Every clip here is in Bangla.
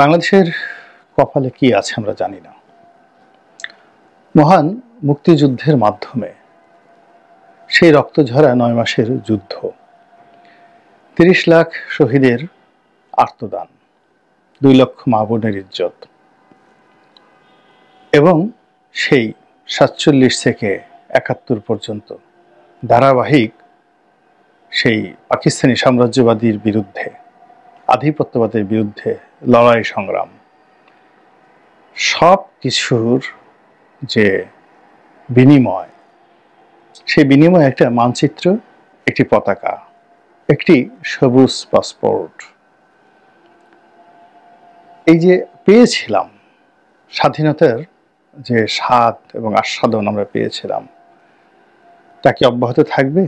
বাংলাদেশের কপালে কি আছে আমরা জানি না। মহান মুক্তিযুদ্ধের মাধ্যমে সেই রক্তঝরা ৯ মাসের যুদ্ধ, ৩০ লাখ শহীদের আর্তদান, ২ লক্ষ মা বোনের ইজ্জত এবং সেই ৪৭ থেকে ৭১ পর্যন্ত ধারাবাহিক সেই পাকিস্তানি সাম্রাজ্যবাদীর বিরুদ্ধে, আধিপত্যবাদের বিরুদ্ধে লড়াই সংগ্রাম, সব কিছুর যে বিনিময়, সেই বিনিময়ে একটা মানচিত্র, একটি পতাকা, একটি সবুজ পাসপোর্ট, এই যে পেয়েছিলাম স্বাধীনতার যে স্বাদ এবং আস্বাদন আমরা পেয়েছিলাম, তা কি অব্যাহত থাকবে?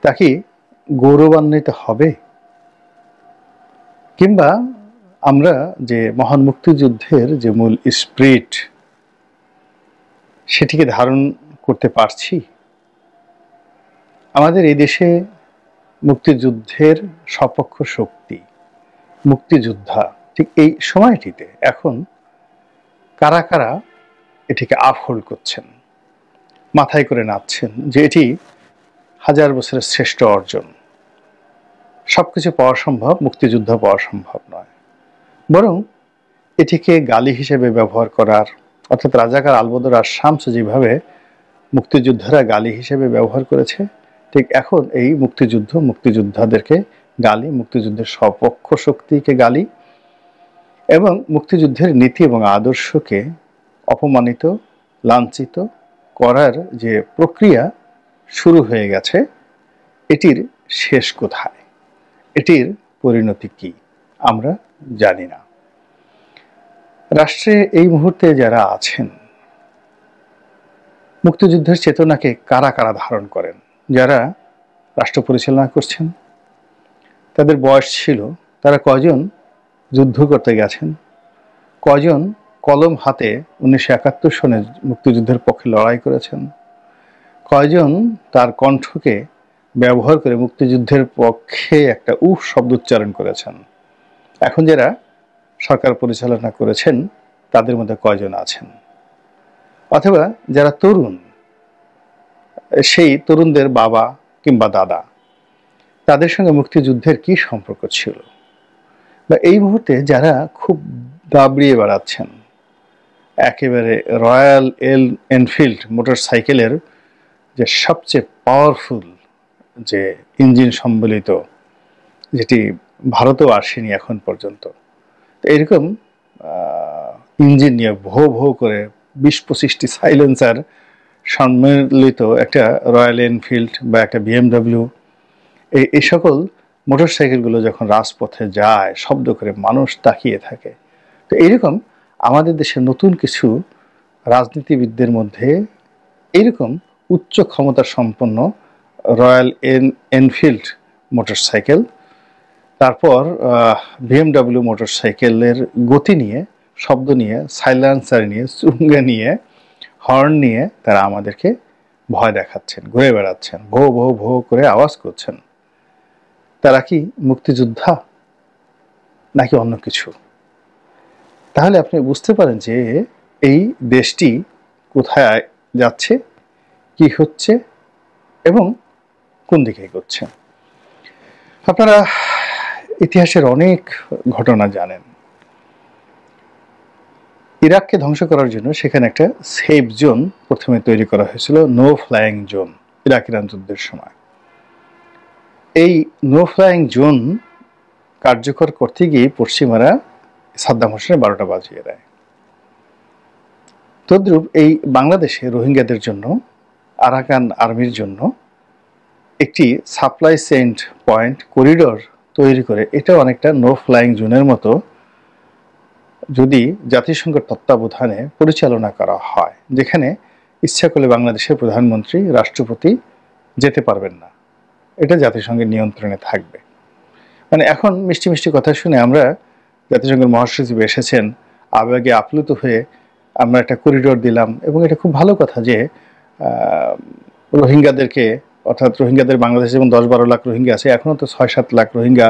তা কি গৌরবান্বিত হবে? কিংবা আমরা যে মহান মুক্তিযুদ্ধের যে মূল স্পিরিট, সেটিকে ধারণ করতে পারছি? আমাদের এই দেশে মুক্তিযুদ্ধের সপক্ষ শক্তি, মুক্তিযোদ্ধা, ঠিক এই সময়টিতে এখন কারা কারা এটিকে আপহোল্ড করছেন, মাথায় করে নাচছেন যে এটি হাজার বছরের শ্রেষ্ঠ অর্জন, সবকিছু পাওয়া সম্ভব, মুক্তিযুদ্ধ পাওয়া সম্ভব নয়, বরং এটিকে গালি হিসেবে ব্যবহার করার, অর্থাৎ রাজাকার আলবদর আর শামস যেভাবে মুক্তিযোদ্ধারা গালি হিসেবে ব্যবহার করেছে, ঠিক এখন এই মুক্তিযুদ্ধ মুক্তিযোদ্ধাদেরকে গালি, মুক্তিযুদ্ধের সপক্ষ শক্তিকে গালি এবং মুক্তিযুদ্ধের নীতি এবং আদর্শকে অপমানিত, লাঞ্ছিত করার যে প্রক্রিয়া শুরু হয়ে গেছে, এটির শেষ কোথায়, এটির পরিণতি কি আমরা জানি না। রাষ্ট্রে এই মুহূর্তে যারা আছেন, মুক্তিযুদ্ধের চেতনাকে কারা কারা ধারণ করেন, যারা রাষ্ট্র পরিচালনা করছেন, তাদের বয়স ছিল, তারা কয়জন যুদ্ধ করতে গেছেন, কয়জন কলম হাতে 1971 সনে মুক্তিযুদ্ধের পক্ষে লড়াই করেছেন, কয়জন তার কণ্ঠকে ব্যবহার করে মুক্তিযুদ্ধের পক্ষে একটা উফ শব্দ উচ্চারণ করেছেন, এখন যারা সরকার পরিচালনা করেছেন তাদের মধ্যে কয়জন আছেন, অথবা যারা তরুণ, সেই তরুণদের বাবা কিংবা দাদা, তাদের সঙ্গে মুক্তিযুদ্ধের কি সম্পর্ক ছিল, বা এই মুহূর্তে যারা খুব দাবড়িয়ে বেড়াচ্ছেন, একেবারে রয়্যাল এনফিল্ড মোটর সাইকেলের যে সবচেয়ে পাওয়ারফুল যে ইঞ্জিন সম্বলিত, যেটি ভারতেও আসেনি এখন পর্যন্ত, তো এরকম ইঞ্জিন নিয়ে ভো ভো করে 20-25টি সাইলেন্সার সম্মিলিত একটা রয়্যাল এনফিল্ড বা একটা BMW, এই সকল মোটর সাইকেলগুলো যখন রাজপথে যায়, শব্দ করে মানুষ তাকিয়ে থাকে, তো এইরকম আমাদের দেশের নতুন কিছু রাজনীতিবিদদের মধ্যে এইরকম উচ্চ ক্ষমতা সম্পন্ন রয়্যাল এনফিল্ড মোটর সাইকেল, তারপর BMW মোটর সাইকেলের গতি নিয়ে, শব্দ নিয়ে, সাইলেন্সার নিয়ে, চুঙ্গা নিয়ে, হর্ন নিয়ে তারা আমাদেরকে ভয় দেখাচ্ছেন, ঘুরে বেড়াচ্ছেন, ভো ভো ভো করে আওয়াজ করছেন। তারা কি মুক্তিযোদ্ধা নাকি অন্য কিছু? তাহলে আপনি বুঝতে পারেন যে এই দেশটি কোথায় যাচ্ছে, কি হচ্ছে এবং কোন দিকে এগোচ্ছে। আপনারা ইতিহাসের অনেক ঘটনা জানেন। ইরাককে ধ্বংস করার জন্য সেখানে একটা সেফ জোন প্রথমে তৈরি করা হয়েছিল, no flying zone, Iraq Iran যুদ্ধের সময়। এই নো ফ্লাইং জোন কার্যকর করতে গিয়ে পশ্চিমারা সাদ্দাম হোসেনের 12টা বাজিয়ে দেয়। তদ্রূপ এই বাংলাদেশে রোহিঙ্গাদের জন্য, আরাকান আর্মির জন্য একটি সাপ্লাই সেন্ট পয়েন্ট করিডোর তৈরি করে, এটা অনেকটা নো ফ্লাইং জোনের মতো যদি জাতিসংঘের তত্ত্বাবধানে পরিচালনা করা হয়, যেখানে ইচ্ছা করলে বাংলাদেশের প্রধানমন্ত্রী, রাষ্ট্রপতি যেতে পারবেন না, এটা জাতিসংঘের নিয়ন্ত্রণে থাকবে। মানে এখন মিষ্টি মিষ্টি কথা শুনে আমরা, জাতিসংঘের মহাসচিব এসেছেন, আবেগে আপ্লুত হয়ে আমরা একটা করিডোর দিলাম, এবং এটা খুব ভালো কথা যে রোহিঙ্গাদেরকে, অর্থাৎ রোহিঙ্গাদের, বাংলাদেশে যেমন 10-12 লাখ রোহিঙ্গা আছে, এখনও তো 6-7 লাখ রোহিঙ্গা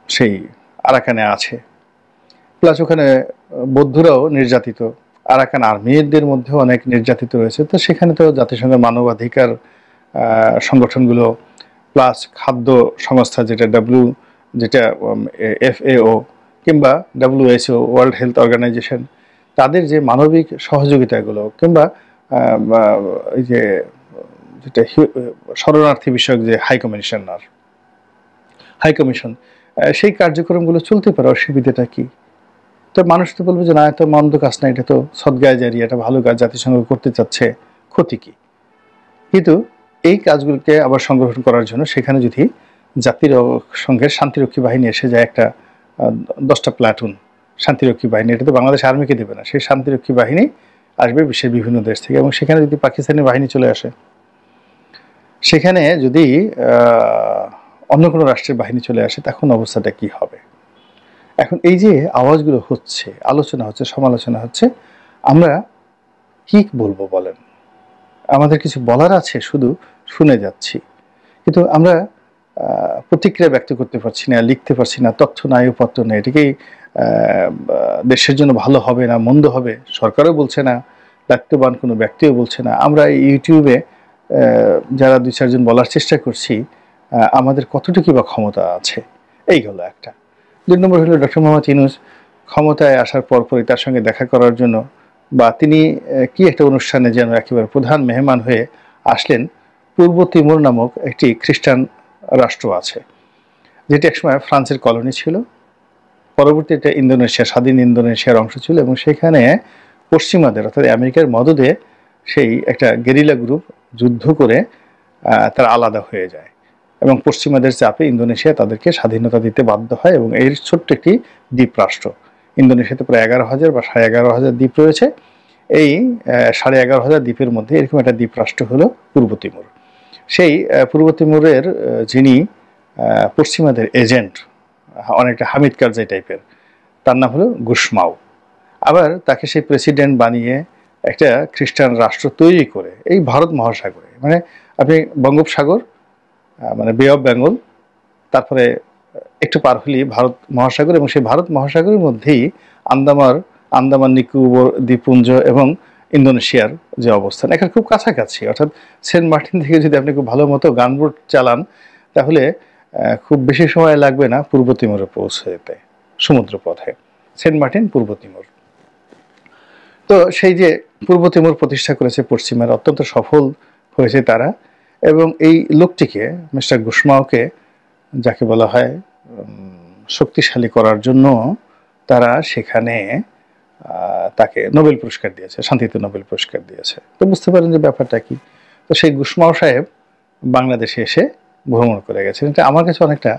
সেই আরাকানে আছে, প্লাস ওখানে বৌদ্ধরাও নির্যাতিত, আরাকান আর্মিদের মধ্যেও অনেক নির্যাতিত রয়েছে। তো সেখানে তো জাতিসংঘের মানবাধিকার সংগঠনগুলো প্লাস খাদ্য সংস্থা যেটা FAO কিংবা WHO, ওয়ার্ল্ড হেলথ অর্গানাইজেশন, তাদের যে মানবিক সহযোগিতাগুলো কিংবা এই যে যেটা শরণার্থী বিষয়ক যে হাই কমিশন, সেই কার্যক্রমগুলো চলতে পারে, অসুবিধাটা কি? তো মানুষ তো বলবে যে না, এত মন্দ কাজ না, এটা তো সদ্গায় জারি, এটা ভালো কাজ, জাতিসংঘ করতে চাচ্ছে, ক্ষতি কি? কিন্তু এই কাজগুলোকে আবার সংগঠন করার জন্য সেখানে যদি জাতিসংঘের শান্তিরক্ষী বাহিনী এসে যায়, একটা 10টা প্লাটুন শান্তিরক্ষী বাহিনী, এটা তো বাংলাদেশ আর্মিকে দেবে না, সেই শান্তিরক্ষী বাহিনী আসবে বিশ্বের বিভিন্ন দেশ থেকে, এবং সেখানে যদি পাকিস্তানি বাহিনী চলে আসে, সেখানে যদি অন্য কোনো রাষ্ট্রের বাহিনী চলে আসে, তখন অবস্থাটা কি হবে? এখন এই যে আওয়াজগুলো হচ্ছে, আলোচনা হচ্ছে, সমালোচনা হচ্ছে, আমরা কি বলবো বলেন? আমাদের কিছু বলার আছে, শুধু শুনে যাচ্ছি, কিন্তু আমরা প্রতিক্রিয়া ব্যক্ত করতে পারছি না, লিখতে পারছি না, তথ্য নাই, পত্র নেই। এটাকেই দেশের জন্য ভালো হবে না মন্দ হবে সরকারও বলছে না, দায়িত্ববান কোনো ব্যক্তিও বলছে না। আমরা ইউটিউবে যারা 2-4 জন বলার চেষ্টা করছি, আমাদের কতটুকু বা ক্ষমতা আছে, এই হলো একটা। 2 নম্বর হলো ডক্টর মোহাম্মদ ইউনূস ক্ষমতায় আসার পরপরই তার সঙ্গে দেখা করার জন্য, বা তিনি কি একটা অনুষ্ঠানে যেন একেবারে প্রধান মেহমান হয়ে আসলেন। পূর্ব তিমুর নামক একটি খ্রিস্টান রাষ্ট্র আছে, যেটি একসময় ফ্রান্সের কলোনি ছিল, পরবর্তীতে স্বাধীন ইন্দোনেশিয়ার অংশ ছিল, এবং সেখানে পশ্চিমাদের অর্থাৎ আমেরিকার মদদে সেই একটা গেরিলা গ্রুপ যুদ্ধ করে তারা আলাদা হয়ে যায়, এবং পশ্চিমাদের চাপে ইন্দোনেশিয়া তাদেরকে স্বাধীনতা দিতে বাধ্য হয়, এবং এর ছোট্ট একটি দ্বীপ রাষ্ট্র। ইন্দোনেশিয়াতে প্রায় 11,000 বা 11,500 দ্বীপ রয়েছে। এই 11,500 দ্বীপের মধ্যে এরকম একটা দ্বীপ রাষ্ট্র হলো পূর্ব তিমুর। সেই পূর্ব তিমুরের যিনি পশ্চিমাদের এজেন্ট, অনেকটা হামিদ কারজাই টাইপের, তার নাম হলো গুসমাও। আবার তাকে সেই প্রেসিডেন্ট বানিয়ে একটা খ্রিস্টান রাষ্ট্র তৈরি করে এই ভারত মহাসাগরে, মানে আপনি বঙ্গোপসাগর, মানে বে অফ বেঙ্গল, তারপরে একটু পার হলেই ভারত মহাসাগর, এবং সেই ভারত মহাসাগরের মধ্যেই আন্দামান নিকোবর দ্বীপপুঞ্জ এবং ইন্দোনেশিয়ার যে অবস্থান, এখানে খুব কাছাকাছি। অর্থাৎ সেন্ট মার্টিন থেকে যদি আপনি খুব ভালো মতো গানবোট চালান, তাহলে খুব বেশি সময় লাগবে না পূর্ব তিমুরে পৌঁছে যেতে সমুদ্র পথে। সেন্ট মার্টিন, পূর্ব তিমুর। তো সেই যে পূর্ব তিমুর প্রতিষ্ঠা করেছে পশ্চিমারা, অত্যন্ত সফল হয়েছে তারা, এবং এই লোকটিকে, মিস্টার গুসমাওকে, যাকে বলা হয় শক্তিশালী করার জন্য তারা সেখানে তাকে নোবেল পুরস্কার দিয়েছে, শান্তিতে নোবেল পুরস্কার দিয়েছে। তো বুঝতে পারেন যে ব্যাপারটা কি। তো সেই গুসমাও সাহেব বাংলাদেশে এসে ভ্রমণ করে গেছেন। এটা আমার কাছে অনেকটা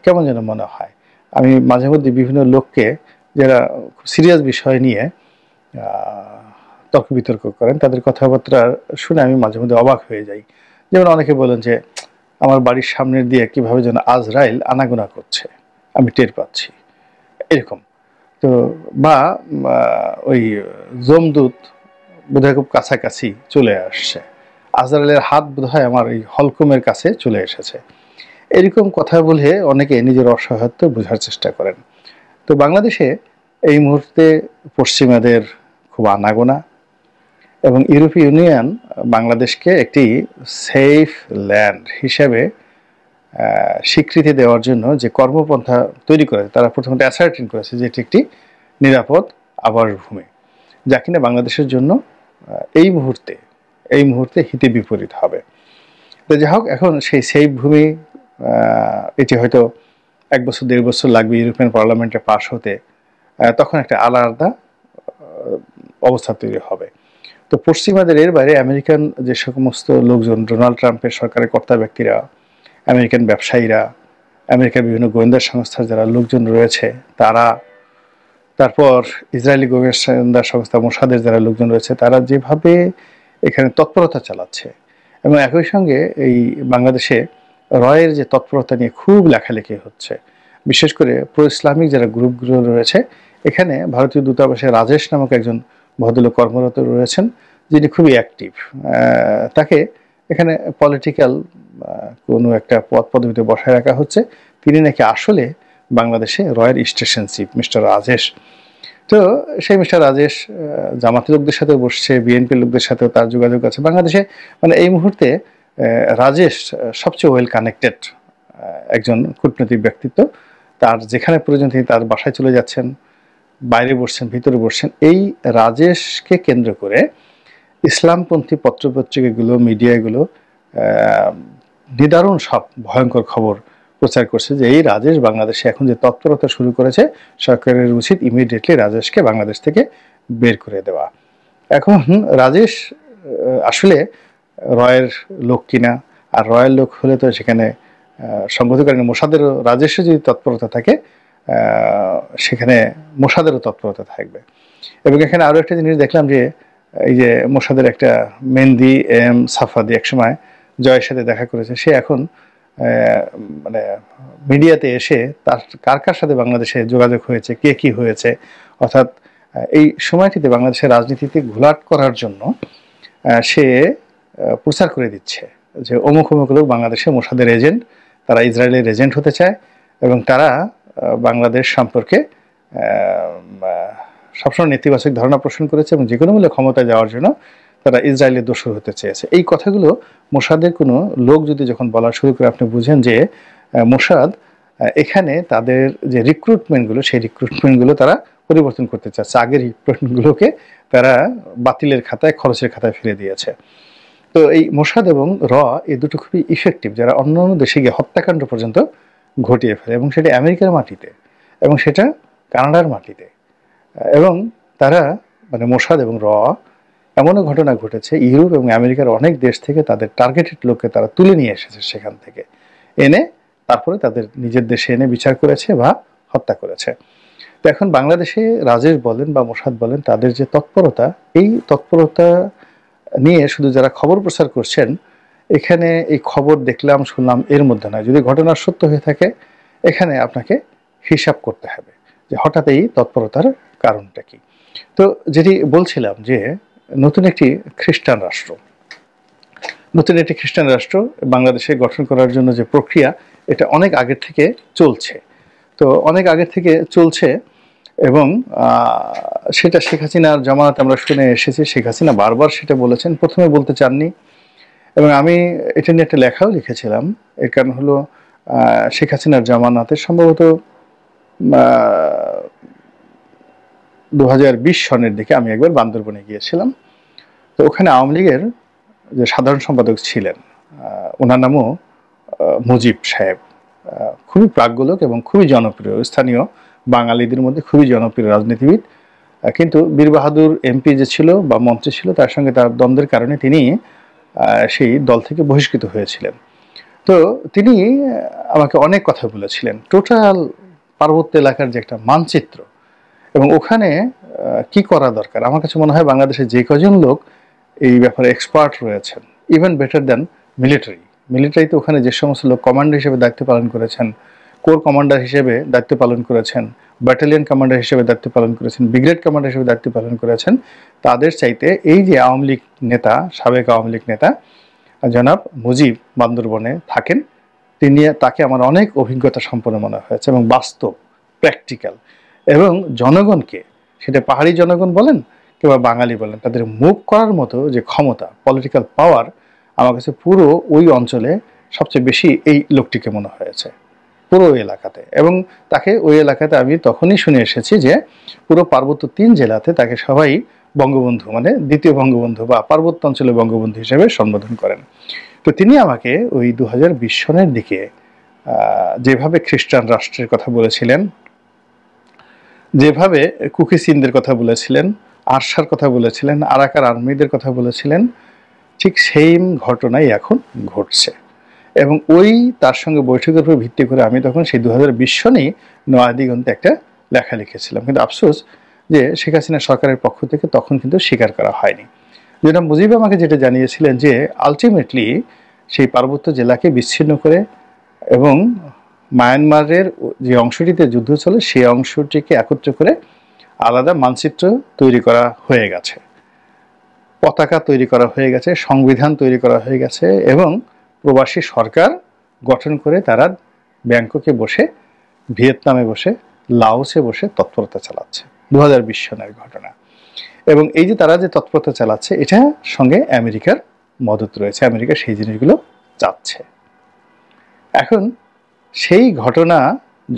কেমন যেন মনে হয়। আমি মাঝে মধ্যে বিভিন্ন লোককে, যারা খুব সিরিয়াস বিষয় নিয়ে তর্ক বিতর্ক করেন, তাদের কথাবার্তা শুনে আমি মাঝে মধ্যে অবাক হয়ে যাই। যেমন অনেকে বলেন যে আমার বাড়ির সামনের দিয়ে কিভাবে যেন আজরাইল আনাগোনা করছে, আমি টের পাচ্ছি, এরকম। তো বা ওই যমদূত বোধহয় খুব কাছাকাছি চলে আসছে, আজরাইলের হাত বোধহয় আমার এই হলকমের কাছে চলে এসেছে, এরকম কথা বলে অনেকে নিজের অসহায়ত্ব বোঝার চেষ্টা করেন। তো বাংলাদেশে এই মুহূর্তে পশ্চিমাদের খুব আনাগোনা, এবং ইউরোপীয় ইউনিয়ন বাংলাদেশকে একটি সেফ ল্যান্ড হিসেবে স্বীকৃতি দেওয়ার জন্য যে কর্মপন্থা তৈরি করেছে, তারা প্রথমত অ্যাসার্টিন করেছে যে এটি একটি নিরাপদ আবাসভূমি, যা কিনা বাংলাদেশের জন্য এই মুহূর্তে হিতে বিপরীত হবে। তো যাই হোক, এখন সেই সেফ ভূমি, এটি হয়তো 1 বছর 1.5 বছর লাগবে ইউরোপিয়ান পার্লামেন্টে পাশ হতে, তখন একটা আলাদা অবস্থা তৈরি হবে। তো পশ্চিমাদের এর বাইরে আমেরিকান যে সমস্ত লোকজন, ডোনাল্ড ট্রাম্পের সরকারের কর্তা ব্যক্তিরা, আমেরিকান ব্যবসায়ীরা, আমেরিকার বিভিন্ন গোয়েন্দা সংস্থার যারা লোকজন রয়েছে তারা, তারপর ইসরায়েলি গোয়েন্দা সংস্থা মোসাদের যারা লোকজন রয়েছে, তারা যেভাবে এখানে তৎপরতা চালাচ্ছে, এবং একই সঙ্গে এই বাংলাদেশে রয়ের যে তৎপরতা নিয়ে খুব লেখালেখি হচ্ছে, বিশেষ করে প্রো ইসলামিক যারা গ্রুপগুলো রয়েছে, এখানে ভারতীয় দূতাবাসে রাজেশ নামক একজন ভদ্রলোক কর্মরত রয়েছেন, যিনি খুবই অ্যাক্টিভ। তাকে এখানে পলিটিক্যাল কোনো একটা পদ পদবিতে বসায় রাখা হচ্ছে। তিনি নাকি আসলে বাংলাদেশে রয়ের স্টেশন চিফ মিস্টার রাজেশ। তো সেই মিস্টার রাজেশ জামাতের লোকদের সাথে বসছে, বিএনপির লোকদের সাথেও তার যোগাযোগ আছে বাংলাদেশে। মানে এই মুহূর্তে রাজেশ সবচেয়ে ওয়েল কানেক্টেড একজন কূটনৈতিক ব্যক্তিত্ব। তার যেখানে প্রয়োজন তিনি তার বাসায় চলে যাচ্ছেন, বাইরে বসছেন, ভিতরে বসছেন। এই রাজেশকে কেন্দ্র করে ইসলামপন্থী পত্রপত্রিকাগুলো, মিডিয়াগুলো নিদারুণ সব ভয়ঙ্কর খবর প্রচার করছে যে এই রাজেশ বাংলাদেশে এখন যে তৎপরতা শুরু করেছে, সরকারের উচিত ইমিডিয়েটলি রাজেশকে বাংলাদেশ থেকে বের করে দেওয়া। এখন রাজেশ আসলে রয়ের লোক কিনা, আর রয়ের লোক হলে তো সেখানে সংগঠিতকারী মোসাদেরও, রাজেশের যদি তৎপরতা থাকে সেখানে মোসাদেরও তৎপরতা থাকবে। এবং এখানে আরও একটা জিনিস দেখলাম যে এই যে মোসাদের একটা মেহেদি এম সাফাদি একসময় জয়ের সাথে দেখা করেছে, সে এখন মানে মিডিয়াতে এসে তার কার কার সাথে বাংলাদেশে যোগাযোগ হয়েছে, কে কি হয়েছে, অর্থাৎ এই সময়টিতে বাংলাদেশের রাজনীতিতে ঘোলাট করার জন্য সে প্রচার করে দিচ্ছে যে অমুক অমুক লোক বাংলাদেশে মোসাদের এজেন্ট, তারা ইসরায়েলের এজেন্ট হতে চায় এবং তারা বাংলাদেশ সম্পর্কে সবসময় নেতিবাচক ধারণা পোষণ করেছে এবং যে কোনো মূল্যে ক্ষমতায় যাওয়ার জন্য তারা ইসরায়েলের দোষর হতে চেয়েছে। এই কথাগুলো মোসাদের কোনো লোক যদি যখন বলা শুরু করে, আপনি বুঝেন যে মোসাদ এখানে তাদের যে রিক্রুটমেন্টগুলো, সেই রিক্রুটমেন্টগুলো তারা পরিবর্তন করতে চাচ্ছে। আগের রিক্রুটমেন্টগুলোকে তারা বাতিলের খাতায়, খরচের খাতায় ফিরে দিয়েছে। তো এই মোসাদ এবং এই দুটো খুবই ইফেক্টিভ, যারা অন্য অন্য দেশে গিয়ে হত্যাকাণ্ড পর্যন্ত ঘটিয়ে ফেলে, এবং সেটা আমেরিকার মাটিতে এবং সেটা কানাডার মাটিতে। এবং তারা মানে মোসাদ এবং এমনও ঘটনা ঘটেছে ইউরোপ এবং আমেরিকার অনেক দেশ থেকে তাদের টার্গেটেড লোককে তারা তুলে নিয়ে এসেছে, সেখান থেকে এনে তারপরে তাদের নিজের দেশে এনে বিচার করেছে বা হত্যা করেছে। তো এখন বাংলাদেশে রাজেশ বলেন বা মোসাদ বলেন, তাদের যে তৎপরতা, এই তৎপরতা নিয়ে শুধু যারা খবর প্রচার করছেন, এখানে এই খবর দেখলাম শুনলাম এর মধ্যে নয়, যদি ঘটনা সত্য হয়ে থাকে এখানে আপনাকে হিসাব করতে হবে যে হঠাৎ এই তৎপরতার কারণটা কি। তো যেটি বলছিলাম যে নতুন একটি খ্রিস্টান রাষ্ট্র বাংলাদেশে গঠন করার জন্য যে প্রক্রিয়া, এটা অনেক আগের থেকে চলছে। তো অনেক আগের থেকে চলছে এবং সেটা শেখ হাসিনার জামানত আমরা শুনে এসেছি। শেখ হাসিনা বারবার সেটা বলেছেন, প্রথমে বলতে চাননি এবং আমি এটা নিয়ে একটা লেখাও লিখেছিলাম। এর কারণ হলো শেখ হাসিনার জামানতের সম্ভবত 2020 সনের দিকে আমি একবার বান্দরবনে গিয়েছিলাম। তো ওখানে আওয়ামী লীগের যে সাধারণ সম্পাদক ছিলেন, ওনার নামও মুজিব সাহেব, খুবই প্রাজ্ঞলোক এবং খুবই জনপ্রিয়, স্থানীয় বাঙালিদের মধ্যে খুবই জনপ্রিয় রাজনীতিবিদ। কিন্তু বীর বাহাদুর এমপি যে ছিল বা মন্ত্রী ছিল, তার সঙ্গে তার দ্বন্দ্বের কারণে তিনি সেই দল থেকে বহিষ্কৃত হয়েছিলেন। তো তিনি আমাকে অনেক কথা বলেছিলেন, টোটাল পার্বত্য এলাকার যে একটা মানচিত্র এবং ওখানে কি করা দরকার। আমার কাছে মনে হয় বাংলাদেশে যে কজন লোক এই ব্যাপারে এক্সপার্ট রয়েছেন, ইভেন বেটার দ্যান মিলিটারিতে ওখানে যে সমস্ত লোক কমান্ডার হিসেবে দায়িত্ব পালন করেছেন, কোর কমান্ডার হিসেবে দায়িত্ব পালন করেছেন, ব্যাটালিয়ন কমান্ডার হিসেবে দায়িত্ব পালন করেছেন, ব্রিগেড কমান্ডার হিসেবে দায়িত্ব পালন করেছেন, তাদের চাইতে এই যে আওয়ামী লীগ নেতা, সাবেক আওয়ামী লীগ নেতা জনাব মুজিব বান্দরবনে থাকেন, তাকে আমার অনেক অভিজ্ঞতা সম্পন্ন মনে হয়েছে এবং বাস্তব, প্র্যাকটিক্যাল, এবং জনগণকে, সেটা পাহাড়ি জনগণ বলেন কিংবা বাঙালি বলেন, তাদের মুভ করার মতো যে ক্ষমতা, পলিটিক্যাল পাওয়ার, আমার কাছে পুরো ওই অঞ্চলে সবচেয়ে বেশি এই লোকটিকে মনে হয়েছে পুরো এলাকাতে। এবং তাকে ওই এলাকাতে আমি তখনই শুনে এসেছি যে পুরো পার্বত্য 3 জেলাতে তাকে সবাই বঙ্গবন্ধু, মানে দ্বিতীয় বঙ্গবন্ধু বা পার্বত্য অঞ্চলে বঙ্গবন্ধু হিসেবে সম্বোধন করেন। তো তিনি আমাকে ওই 2020 সনের দিকে যেভাবে খ্রিস্টান রাষ্ট্রের কথা বলেছিলেন, যেভাবে কুকি সিনদের কথা বলেছিলেন, আরশার কথা বলেছিলেন, আরাকার আর্মিদের কথা বলেছিলেন, ঠিক সেম ঘটনাই এখন ঘটছে। এবং ওই তার সঙ্গে বৈঠকের উপর ভিত্তি করে আমি তখন সেই 2020 সনেই নয়াদিগন্তে একটা লেখা লিখেছিলাম। কিন্তু আফসোস যে শেখ হাসিনা সরকারের পক্ষ থেকে তখন কিন্তু স্বীকার করা হয়নি। যেটা মুজিব আমাকে যেটা জানিয়েছিলেন যে আলটিমেটলি সেই পার্বত্য জেলাকে বিচ্ছিন্ন করে এবং মায়ানমারের যে অংশটিতে যুদ্ধ চলে সেই অংশটিকে একত্র করে আলাদা মানচিত্র তৈরি করা হয়ে গেছে, পতাকা তৈরি করা হয়ে গেছে, সংবিধান তৈরি করা হয়ে গেছে এবং প্রবাসী সরকার গঠন করে তারা ব্যাংককে বসে ভিয়েতনামে বসে, লাওসে বসে তৎপরতা চালাচ্ছে। 2020 সনের ঘটনা। এবং এই যে তারা যে তৎপরতা চালাচ্ছে, এটা সঙ্গে আমেরিকার মদত রয়েছে, আমেরিকা সেই জিনিসগুলো চাচ্ছে। এখন সেই ঘটনা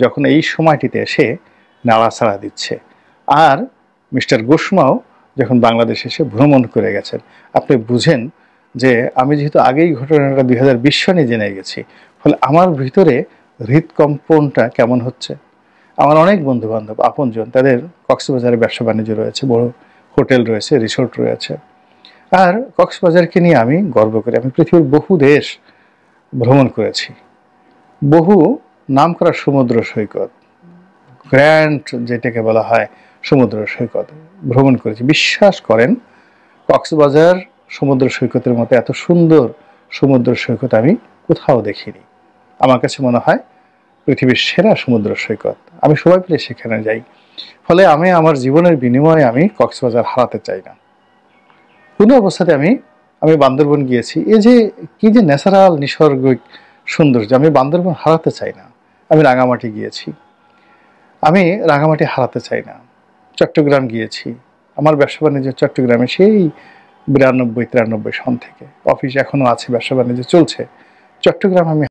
যখন এই সময়টিতে এসে নাড়াচাড়া দিচ্ছে, আর মিস্টার গোশমাও যখন বাংলাদেশে এসে ভ্রমণ করে গেছেন, আপনি বুঝেন যে আমি যেহেতু আগেই ঘটনাটা 2020 সনে জেনে গেছি, ফলে আমার ভিতরে হৃদকম্পনটা কেমন হচ্ছে। আমার অনেক বন্ধু বান্ধব আপনজন, তাদের কক্সবাজারে ব্যবসা বাণিজ্য রয়েছে, বড় হোটেল রয়েছে, রিসোর্ট রয়েছে। আর কক্সবাজারকে নিয়ে আমি গর্ব করি। আমি পৃথিবীর বহু দেশ ভ্রমণ করেছি, বহু নামকরা সমুদ্র সৈকত, গ্র্যান্ড যেটাকে বলা হয় সমুদ্র সৈকত ভ্রমণ করেছি। বিশ্বাস করেন, কক্সবাজার সমুদ্র সৈকতের মতো এত সুন্দর সমুদ্র সৈকত আমি কোথাও দেখিনি। আমার কাছে মনে হয় পৃথিবীর সেরা সমুদ্র সৈকত। আমি সবাই পেলে সেখানে যাই। ফলে আমি আমার জীবনের বিনিময়ে আমি কক্সবাজার হারাতে চাই না। কোনো অবস্থাতে আমি বান্দরবন গিয়েছি। এই যে কি যে ন্যাচারাল নিসর্গিক সৌন্দর্য, আমি বান্দরবন হারাতে চাই না। আমি রাঙামাটি গিয়েছি, আমি রাঙামাটি হারাতে চাই না। চট্টগ্রাম গিয়েছি, আমার ব্যবসা বাণিজ্য চট্টগ্রামে সেই 92-93 সন থেকে, অফিস এখনো আছে, ব্যবসা বাণিজ্য চলছে। চট্টগ্রাম আমি